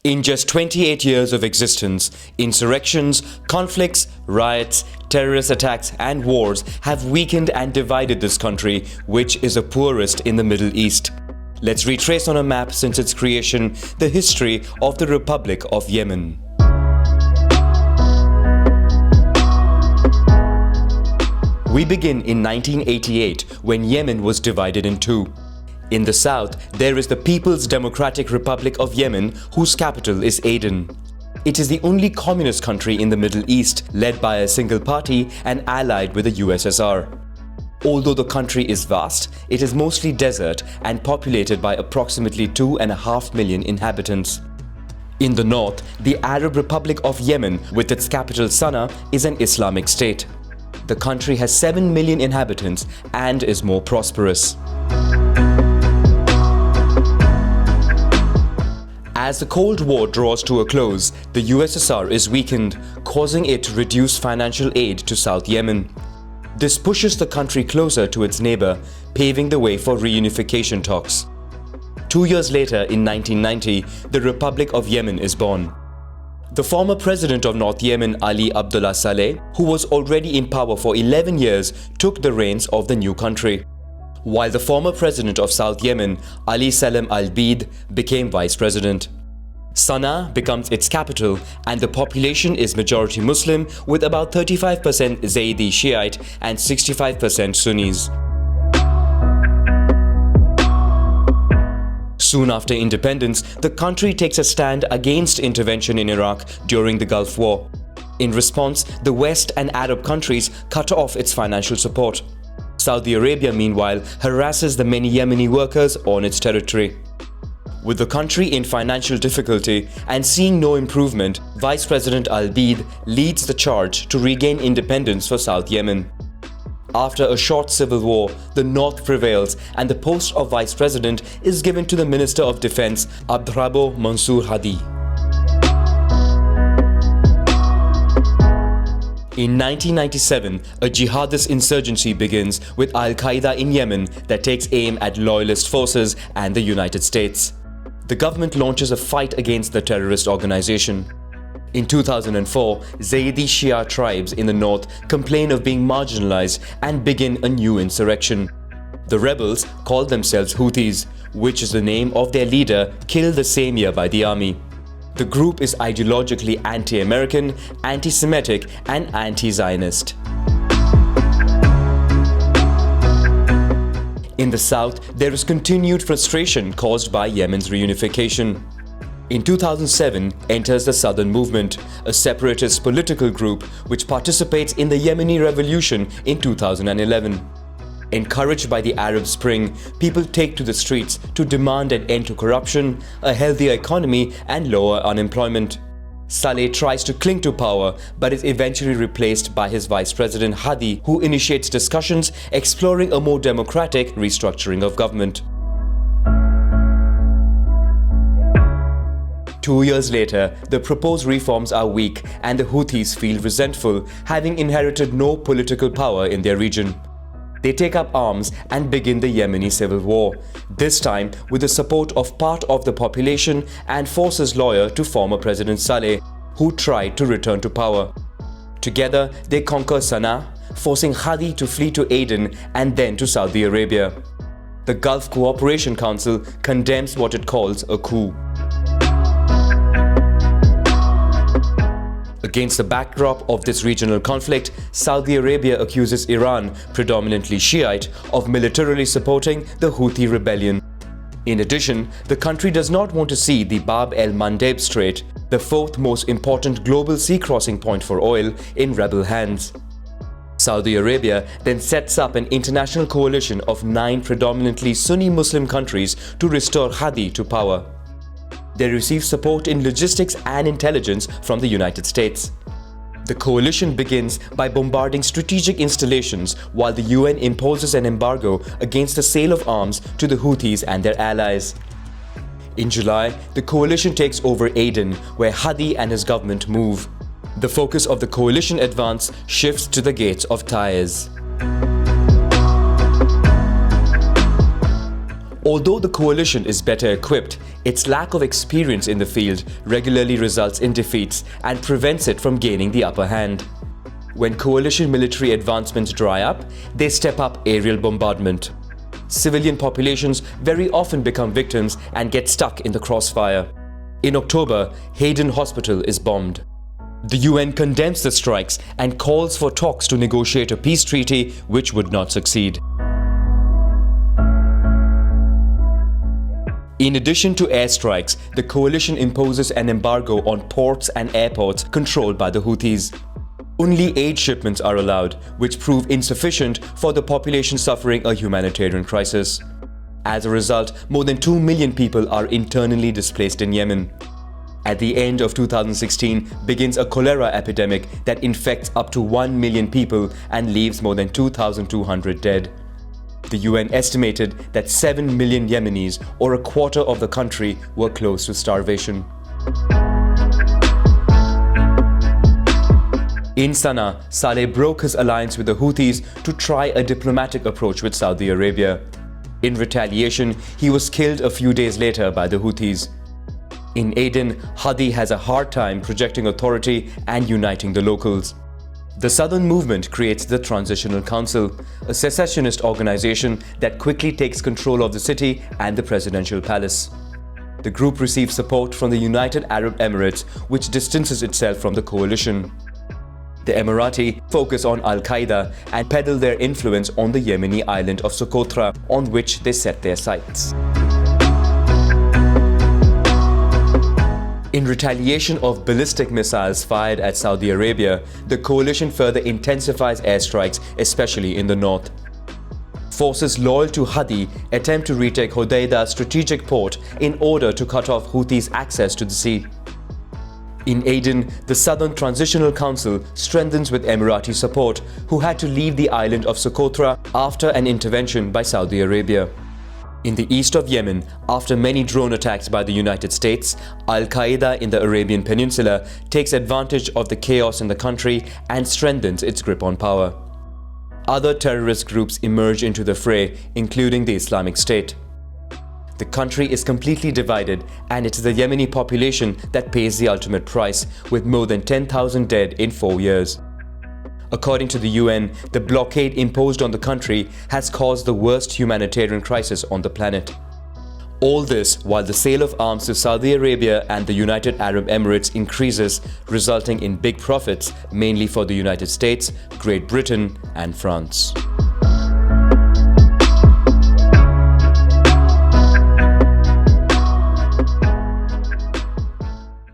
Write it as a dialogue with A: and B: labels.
A: In just 28 years of existence, insurrections, conflicts, riots, terrorist attacks and wars have weakened and divided this country, which is the poorest in the Middle East. Let's retrace on a map since its creation the history of the Republic of Yemen. We begin in 1988 when Yemen was divided in two. In the south, there is the People's Democratic Republic of Yemen, whose capital is Aden. It is the only communist country in the Middle East, led by a single party and allied with the USSR. Although the country is vast, it is mostly desert and populated by approximately 2.5 million inhabitants. In the north, the Arab Republic of Yemen, with its capital Sana'a, is an Islamic state. The country has 7 million inhabitants and is more prosperous. As the Cold War draws to a close, the USSR is weakened, causing it to reduce financial aid to South Yemen. This pushes the country closer to its neighbor, paving the way for reunification talks. 2 years later, in 1990, the Republic of Yemen is born. The former president of North Yemen, Ali Abdullah Saleh, who was already in power for 11 years, took the reins of the new country, while the former president of South Yemen, Ali Salem al-Bid, became vice president. Sana'a becomes its capital and the population is majority Muslim with about 35% Zaydi Shiite and 65% Sunnis. Soon after independence, the country takes a stand against intervention in Iraq during the Gulf War. In response, the West and Arab countries cut off its financial support. Saudi Arabia, meanwhile, harasses the many Yemeni workers on its territory. With the country in financial difficulty and seeing no improvement, Vice President al-Bid leads the charge to regain independence for South Yemen. After a short civil war, the north prevails and the post of vice president is given to the Minister of Defense, Abdrabbo Mansour Hadi. In 1997, a jihadist insurgency begins with Al-Qaeda in Yemen that takes aim at loyalist forces and the United States. The government launches a fight against the terrorist organization. In 2004, Zaydi Shia tribes in the north complain of being marginalized and begin a new insurrection. The rebels call themselves Houthis, which is the name of their leader killed the same year by the army. The group is ideologically anti-American, anti-Semitic and anti-Zionist. In the south, there is continued frustration caused by Yemen's reunification. In 2007 enters the Southern Movement, a separatist political group which participates in the Yemeni Revolution in 2011. Encouraged by the Arab Spring, people take to the streets to demand an end to corruption, a healthier economy and lower unemployment. Saleh tries to cling to power but is eventually replaced by his vice president Hadi, who initiates discussions exploring a more democratic restructuring of government. 2 years later, the proposed reforms are weak and the Houthis feel resentful, having inherited no political power in their region. They take up arms and begin the Yemeni Civil War, this time with the support of part of the population and forces loyal to former President Saleh, who tried to return to power. Together, they conquer Sana'a, forcing Hadi to flee to Aden and then to Saudi Arabia. The Gulf Cooperation Council condemns what it calls a coup. Against the backdrop of this regional conflict, Saudi Arabia accuses Iran, predominantly Shiite, of militarily supporting the Houthi rebellion. In addition, the country does not want to see the Bab el-Mandeb Strait, the fourth most important global sea crossing point for oil, in rebel hands. Saudi Arabia then sets up an international coalition of 9 predominantly Sunni Muslim countries to restore Hadi to power. They receive support in logistics and intelligence from the United States. The coalition begins by bombarding strategic installations while the UN imposes an embargo against the sale of arms to the Houthis and their allies. In July, the coalition takes over Aden, where Hadi and his government move. The focus of the coalition advance shifts to the gates of Taiz. Although the coalition is better equipped, its lack of experience in the field regularly results in defeats and prevents it from gaining the upper hand. When coalition military advancements dry up, they step up aerial bombardment. Civilian populations very often become victims and get stuck in the crossfire. In October, Hayden Hospital is bombed. The UN condemns the strikes and calls for talks to negotiate a peace treaty which would not succeed. In addition to airstrikes, the coalition imposes an embargo on ports and airports controlled by the Houthis. Only aid shipments are allowed, which prove insufficient for the population suffering a humanitarian crisis. As a result, more than 2 million people are internally displaced in Yemen. At the end of 2016 begins a cholera epidemic that infects up to 1 million people and leaves more than 2,200 dead. The UN estimated that 7 million Yemenis, or a quarter of the country, were close to starvation. In Sana'a, Saleh broke his alliance with the Houthis to try a diplomatic approach with Saudi Arabia. In retaliation, he was killed a few days later by the Houthis. In Aden, Hadi has a hard time projecting authority and uniting the locals. The Southern Movement creates the Transitional Council, a secessionist organization that quickly takes control of the city and the presidential palace. The group receives support from the United Arab Emirates, which distances itself from the coalition. The Emirati focus on Al-Qaeda and peddle their influence on the Yemeni island of Socotra, on which they set their sights. In retaliation of ballistic missiles fired at Saudi Arabia, the coalition further intensifies airstrikes, especially in the north. Forces loyal to Hadi attempt to retake Hodeida's strategic port in order to cut off Houthis' access to the sea. In Aden, the Southern Transitional Council strengthens with Emirati support, who had to leave the island of Socotra after an intervention by Saudi Arabia. In the east of Yemen, after many drone attacks by the United States, Al-Qaeda in the Arabian Peninsula takes advantage of the chaos in the country and strengthens its grip on power. Other terrorist groups emerge into the fray, including the Islamic State. The country is completely divided, and it's the Yemeni population that pays the ultimate price, with more than 10,000 dead in 4 years. According to the UN, the blockade imposed on the country has caused the worst humanitarian crisis on the planet. All this while the sale of arms to Saudi Arabia and the United Arab Emirates increases, resulting in big profits mainly for the United States, Great Britain and France.